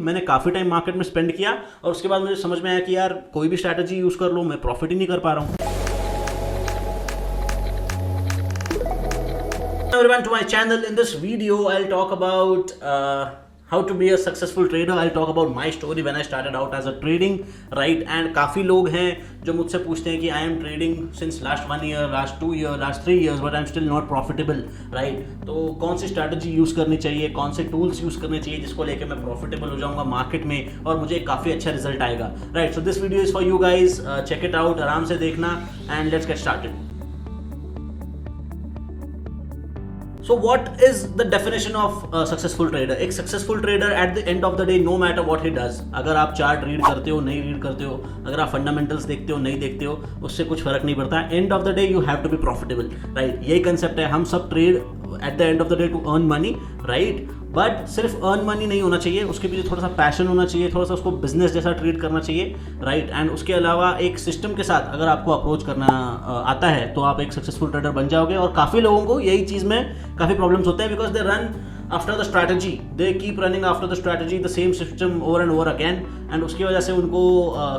मैंने काफ़ी time market में स्पेंड किया और उसके बाद मुझे समझ में आया कि यार कोई भी स्ट्रैटेजी यूज़ कर लो, मैं प्रॉफिट ही नहीं कर पा रहा हूँ। Everyone to my channel. In this video I'll talk about how to be a successful trader. I'll talk about my story when I started out as a trading, right? And काफ़ी लोग हैं जो मुझसे पूछते हैं कि I am trading since last 1 year, last 2 years, last 3 years, but I'm still not profitable, right? तो कौन सी स्ट्रैटेजी यूज़ करनी चाहिए, कौन से टूल्स यूज़ करने चाहिए जिसको लेके मैं प्रॉफिटेबल हो जाऊंगा मार्केट में और मुझे काफ़ी अच्छा रिजल्ट आएगा, right? So this video is for you guys, check it out, आराम से देखना and let's get started. So what is the definition of a successful trader? एक successful trader at the end of the day, no matter what he does, अगर आप chart read करते हो, नहीं read करते हो, अगर आप फंडामेंटल्स देखते हो, नहीं देखते हो, उससे कुछ फर्क नहीं पड़ता। End of the day you have to be profitable, right? यही कंसेप्ट है। हम सब trade at the end of the day to earn money, right? But सिर्फ अर्न मनी नहीं होना चाहिए, उसके पीछे थोड़ा सा पैशन होना चाहिए, थोड़ा सा उसको बिजनेस जैसा ट्रीट करना चाहिए, राइट? एंड उसके अलावा एक सिस्टम के साथ अगर आपको अप्रोच करना आता है तो आप एक सक्सेसफुल ट्रेडर बन जाओगे। और काफ़ी लोगों को यही चीज़ में काफ़ी प्रॉब्लम्स होते हैं because they run after the strategy, they keep running after the strategy, the same system over and over again, and उसकी वजह से उनको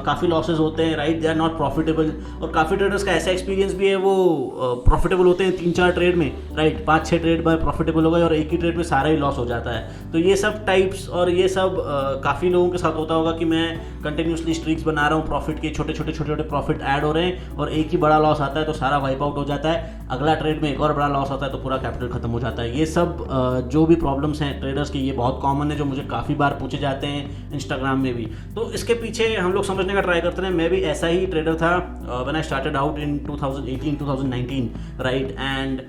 काफ़ी लॉसेज होते हैं, right? They are not profitable. और काफ़ी ट्रेडर्स का ऐसा एक्सपीरियंस भी है, वो प्रॉफिटेबल होते हैं 3-4 ट्रेड में, राइट? 5-6 ट्रेड में प्रॉफिटेबल हो गए और एक ही ट्रेड में सारा ही लॉस हो जाता है। तो ये सब टाइप्स और ये सब काफ़ी लोगों के साथ होता होगा कि मैं कंटिन्यूसली स्ट्रीक्स बना रहा हूँ, प्रॉफिट के छोटे छोटे प्रॉफिट ऐड हो रहे हैं और एक ही बड़ा लॉस आता है तो सारा वाइप आउट हो जाता है, अगला ट्रेड में एक और बड़ा लॉस आता है तो पूरा कैपिटल खत्म हो जाता है। ये सब जो भी प्रॉब्लम्स हैं ट्रेडर्स की, ये बहुत कॉमन है, जो मुझे काफ़ी बार पूछे जाते हैं इंस्टाग्राम में भी। तो इसके पीछे हम लोग समझने का ट्राई करते हैं। मैं भी ऐसा ही ट्रेडर था when I started out in 2018-2019, right? And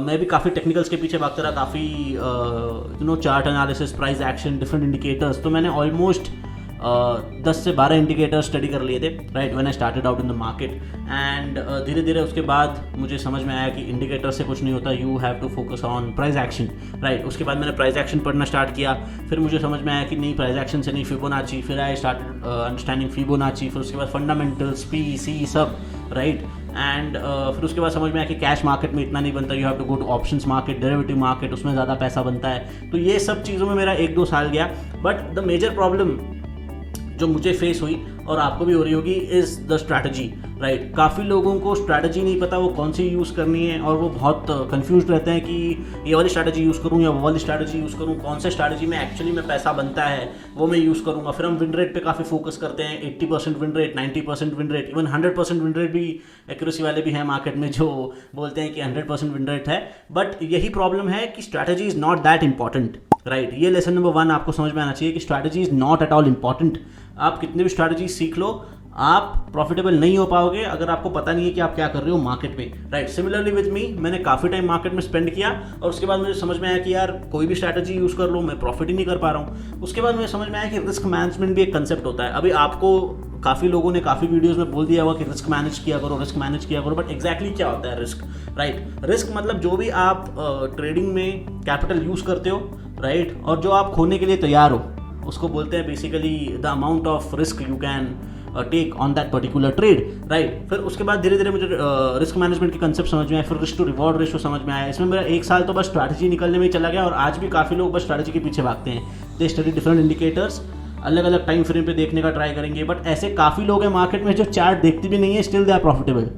मैं भी काफ़ी टेक्निकल्स के पीछे भागता रहा, काफ़ी chart analysis, price action, different indicators. तो मैंने ऑलमोस्ट 10 से 12 इंडिकेटर स्टडी कर लिए थे, right? When I started out in the market. And धीरे धीरे उसके बाद मुझे समझ में आया कि इंडिकेटर से कुछ नहीं होता, you have to focus on price action, right? उसके बाद मैंने प्राइस एक्शन पढ़ना स्टार्ट किया, फिर मुझे समझ में आया कि नहीं, प्राइस एक्शन से नहीं, फिबोनाची, फिर आई स्टार्टेड अंडरस्टैंडिंग फिबोनाची, फिर उसके बाद फंडामेंटल्स, पी सब, राइट? एंड फिर उसके बाद समझ में आया कि कैश मार्केट में इतना नहीं बनता, you have to go to options market, derivative market, उसमें ज़्यादा पैसा बनता है। तो ये सब चीज़ों में मेरा 1-2 साल गया। बट द मेजर प्रॉब्लम जो मुझे फेस हुई और आपको भी हो रही होगी इज़ द स्ट्रैटेजी, राइट? काफ़ी लोगों को स्ट्रैटेजी नहीं पता वो कौन सी यूज़ करनी है और वो बहुत कंफ्यूज रहते हैं कि ये वाली स्ट्रैटेजी यूज़ करूँ या वो वाली स्ट्रैटेजी यूज़ करूँ, कौन से स्ट्रैटेजी में एक्चुअली में पैसा बनता है वो मैं यूज़ करूँगा। फिर हम विन रेट पे काफ़ी फोकस करते हैं, 80% win rate, 90% win rate, even 100% win rate भी एक्यूरेसी वाले भी हैं मार्केट में जो बोलते हैं कि 100% विन रेट है। बट यही प्रॉब्लम है कि strategy is not that important, right? ये लेसन नंबर 1 आपको समझ में आना चाहिए कि strategy is not at all important. आप कितने भी स्ट्रैटेजी सीख लो, आप प्रॉफिटेबल नहीं हो पाओगे अगर आपको पता नहीं है कि आप क्या कर रहे हो मार्केट में, राइट? सिमिलरली विद मी, मैंने काफ़ी टाइम मार्केट में स्पेंड किया और उसके बाद मुझे समझ में आया कि यार कोई भी स्ट्रैटेजी यूज़ कर लो, मैं प्रॉफिट ही नहीं कर पा रहा हूँ। उसके बाद मुझे समझ में आया कि रिस्क मैनेजमेंट भी एक कंसेप्ट होता है। अभी आपको काफ़ी लोगों ने काफ़ी वीडियोस में बोल दिया हुआ कि रिस्क मैनेज किया करो, रिस्क मैनेज किया करो, बट एग्जैक्टली क्या होता है रिस्क, राइट? रिस्क मतलब जो भी आप ट्रेडिंग में कैपिटल यूज़ करते हो, राइट? और जो आप खोने के लिए तैयार हो, उसको बोलते हैं basically the amount of risk you can take on that particular trade, right? फिर उसके बाद धीरे धीरे मुझे रिस्क मैनेजमेंट के कंसेप्ट समझ में आया, फिर रिस्क टू रिवॉर्ड रेशो समझ में आया। इसमें मेरा 1 साल तो बस स्ट्रैटेजी निकलने में ही चला गया और आज भी काफ़ी लोग बस स्ट्रैटेजी के पीछे भागते हैं। दे स्टडी डिफरेंट इंडिकेटर्स, अलग अलग टाइम फ्रेम पे देखने का ट्राई करेंगे, बट ऐसे काफ़ी लोग हैं मार्केट में जो चार्ट देखते भी नहीं है, still they are profitable.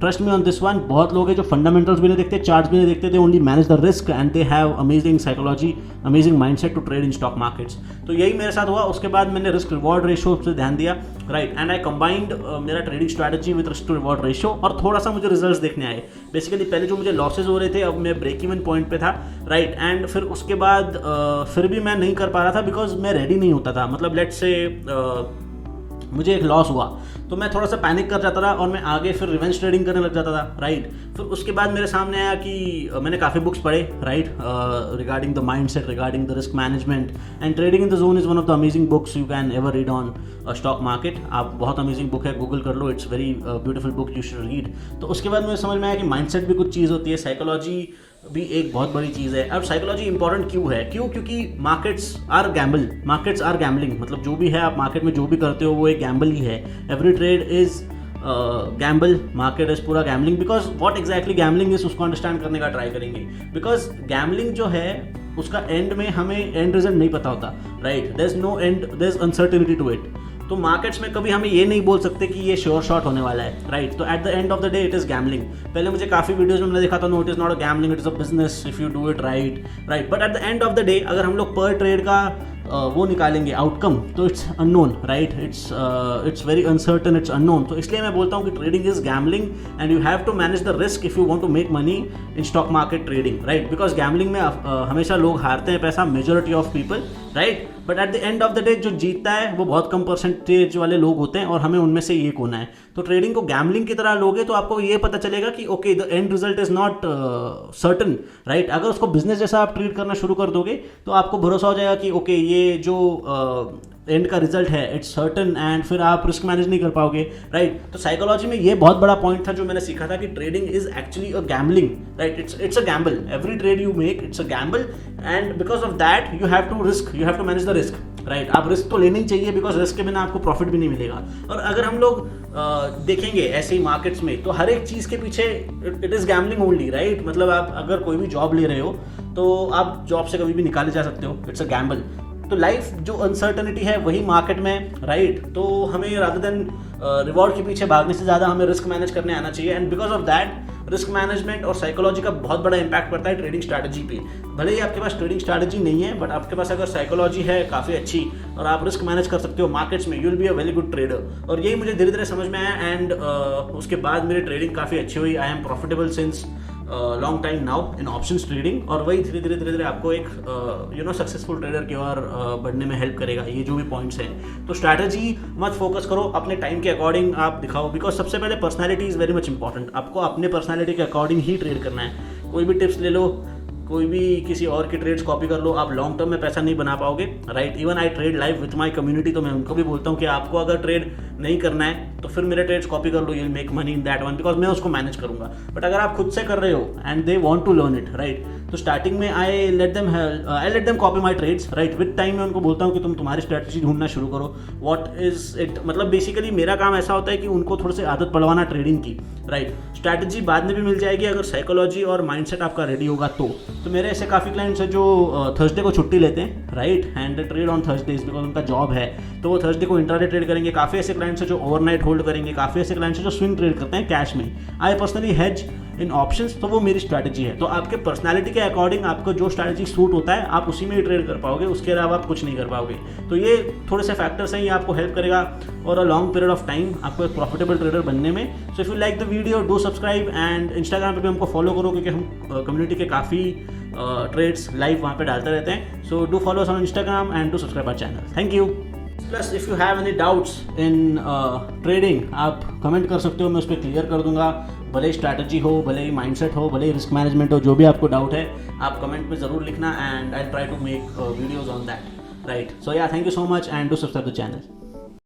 Trust me on this one. बहुत लोग हैं जो फंडामेंटल्स भी नहीं देखते, चार्ट्स भी नहीं देखते, they only manage the risk and they have amazing psychology, amazing mindset to trade in stock markets. तो यही मेरे साथ हुआ। उसके बाद मैंने रिस्क रिवॉर्ड रेशो पे ध्यान दिया, राइट? एंड आई कंबाइंड मेरा trading strategy with risk to reward ratio और थोड़ा सा मुझे रिजल्ट्स देखने आए। बेसिकली पहले जो मुझे लॉसेज हो रहे थे, अब मैं ब्रेक इवन पॉइंट पे था, राइट? एंड फिर उसके बाद फिर भी मैं नहीं कर पा रहा था बिकॉज मैं रेडी नहीं होता था। मतलब लेट्स से मुझे एक लॉस हुआ तो मैं थोड़ा सा पैनिक कर जाता था और मैं आगे फिर रिवेंज ट्रेडिंग करने लग जाता था, राइट? फिर उसके बाद मेरे सामने आया कि मैंने काफ़ी बुक्स पढ़े, right, regarding the mindset, regarding the risk management, and trading in the zone is one of the amazing books you can ever read on stock market. आप बहुत अमेजिंग बुक है, गूगल कर लो, it's very beautiful book, you should read. तो उसके बाद मुझे समझ में आया कि माइंडसेट भी कुछ चीज़ होती है, साइकोलॉजी भी एक बहुत बड़ी चीज़ है। अब साइकोलॉजी इंपॉर्टेंट क्यों है? क्योंकि मार्केट्स आर गैम्बलिंग, मतलब जो भी है आप मार्केट में जो भी करते हो वो एक गैम्बल ही है। Every trade is gamble, market is पूरा gambling, because what exactly gambling is उसको अंडरस्टैंड करने का ट्राई करेंगे। बिकॉज गैम्बलिंग जो है उसका एंड में हमें एंड रिजल्ट नहीं पता होता, right, there is no end, there is uncertainty to it. तो मार्केट्स में कभी हमें ये नहीं बोल सकते कि ये श्योर शॉट होने वाला है, राइट। तो at the end of the day it is gambling. पहले मुझे काफ़ी वीडियोस में मैंने देखा था, no it is not a gambling, it is a business if you do it right, but at the end of the day अगर हम लोग पर ट्रेड का वो निकालेंगे आउटकम, तो it's unknown, right, it's very uncertain, it's unknown. तो इसलिए मैं बोलता हूँ कि trading is gambling and you have to manage the risk if you want to make money in stock market trading, right. Because gambling में हमेशा लोग हारते हैं पैसा, majority of people, right, but at the end of the day जो जीतता है वो बहुत कम परसेंटेज वाले लोग होते हैं और हमें उनमें से एक होना है। तो ट्रेडिंग को गैम्बलिंग की तरह लोगे तो आपको ये पता चलेगा कि okay the end result is not certain, right. अगर उसको बिजनेस जैसा आप ट्रीट करना शुरू कर दोगे तो आपको भरोसा हो जाएगा कि ओके ये जो एंड का रिजल्ट है इट्स सर्टन, एंड फिर आप रिस्क मैनेज नहीं कर पाओगे, राइट। तो साइकोलॉजी में ये बहुत बड़ा पॉइंट था जो मैंने सीखा था कि trading is actually a gambling, right, it's a gamble, every trade you make it's a gamble, and because of that you have to risk, you have to manage the risk, right. आप risk तो लेनी चाहिए because risk के बिना आपको profit भी नहीं मिलेगा। और अगर हम लोग देखेंगे ऐसे ही मार्केट्स में तो हर एक चीज़ के पीछे it is gambling only, right. मतलब आप अगर कोई भी जॉब ले रहे हो तो आप जॉब से कभी भी निकाले जा सकते हो, इट्स अ गैम्बल। तो लाइफ जो अनसर्टनिटी है वही मार्केट में, राइट। तो हमें रादर देन रिवॉर्ड के पीछे भागने से ज़्यादा हमें रिस्क मैनेज करने आना चाहिए, and because of that risk management और साइकोलॉजी का बहुत बड़ा इंपैक्ट पड़ता है ट्रेडिंग स्ट्रैटेजी पे। भले ही आपके पास ट्रेडिंग स्ट्रैटेजी नहीं है, बट आपके पास अगर साइकोलॉजी है काफ़ी अच्छी और आप रिस्क मैनेज कर सकते हो मार्केट्स में, you will be a very good trader. और यही मुझे धीरे धीरे समझ में आया, एंड उसके बाद मेरी ट्रेडिंग काफ़ी अच्छी हुई। I am profitable since long time now in options trading, और वही धीरे धीरे आपको एक सक्सेसफुल ट्रेडर की ओर बढ़ने में हेल्प करेगा ये जो भी पॉइंट्स हैं। तो स्ट्रैटेजी मत फोकस करो, अपने टाइम के अकॉर्डिंग आप दिखाओ, बिकॉज सबसे पहले personality is very much important. आपको अपने पर्सनैलिटी के अकॉर्डिंग ही ट्रेड करना है। कोई भी टिप्स ले लो, कोई भी किसी और की ट्रेड्स कॉपी कर लो, आप लॉन्ग टर्म में पैसा नहीं बना पाओगे, right. Even I trade live with my community, तो मैं उनको भी बोलता हूँ कि आपको अगर ट्रेड नहीं करना है तो फिर मेरे ट्रेड्स कॉपी कर लो, you will make money in that one, because मैं उसको मैनेज करूंगा। बट अगर आप खुद से कर रहे हो and they want to learn it, right, तो स्टार्टिंग में I let them copy my trades, right. With time मैं उनको बोलता हूँ कि तुम तुम्हारी स्ट्रैटेजी ढूंढना शुरू करो, व्हाट इज इट। मतलब बेसिकली मेरा काम ऐसा होता है कि उनको थोड़ी सी आदत पड़वाना ट्रेडिंग की, राइट। स्ट्रैटेजी बाद में भी मिल जाएगी अगर साइकोलॉजी और माइंडसेट आपका रेडी होगा तो मेरे ऐसे काफ़ी क्लाइंट्स हैं जो थर्सडे को छुट्टी लेते हैं, right, and they trade on Thursdays because उनका जॉब है, तो वो थर्सडे को इंट्राडे ट्रेड करेंगे। काफ़ी ऐसे क्लाइंट्स हैं जो ओवरनाइट होल्ड करेंगे, काफ़ी ऐसे क्लाइंट्स हैं जो स्विंग ट्रेड करते हैं कैश में। I personally hedge in options, तो वो मेरी स्ट्रैटेजी है। तो आपके पर्सनैलिटी के अकॉर्डिंग आपको जो स्ट्रैटेजी सूट होता है आप उसी में ही ट्रेड कर पाओगे, उसके अलावा आप कुछ नहीं कर पाओगे। तो ये थोड़े से फैक्टर्स हैं, ये आपको हेल्प करेगा और a long period of time आपको एक प्रॉफिटेबल ट्रेडर बनने में। So if you like the video do subscribe, and Instagram पे भी हमको फॉलो करो क्योंकि हम कम्युनिटी के काफ़ी ट्रेड्स लाइव वहाँ पे डालते रहते हैं। So do follow us on Instagram and do subscribe our channel. Thank you. Plus if you have any doubts in trading आप कमेंट कर सकते हो, मैं उस पर क्लियर कर दूंगा। भले ही स्ट्रैटेजी हो, भले ही माइंडसेट हो, भले ही रिस्क मैनेजमेंट हो, जो भी आपको डाउट है आप कमेंट में ज़रूर लिखना, and I try to make videos on that, right. So yeah thank you so much and do subscribe the channel.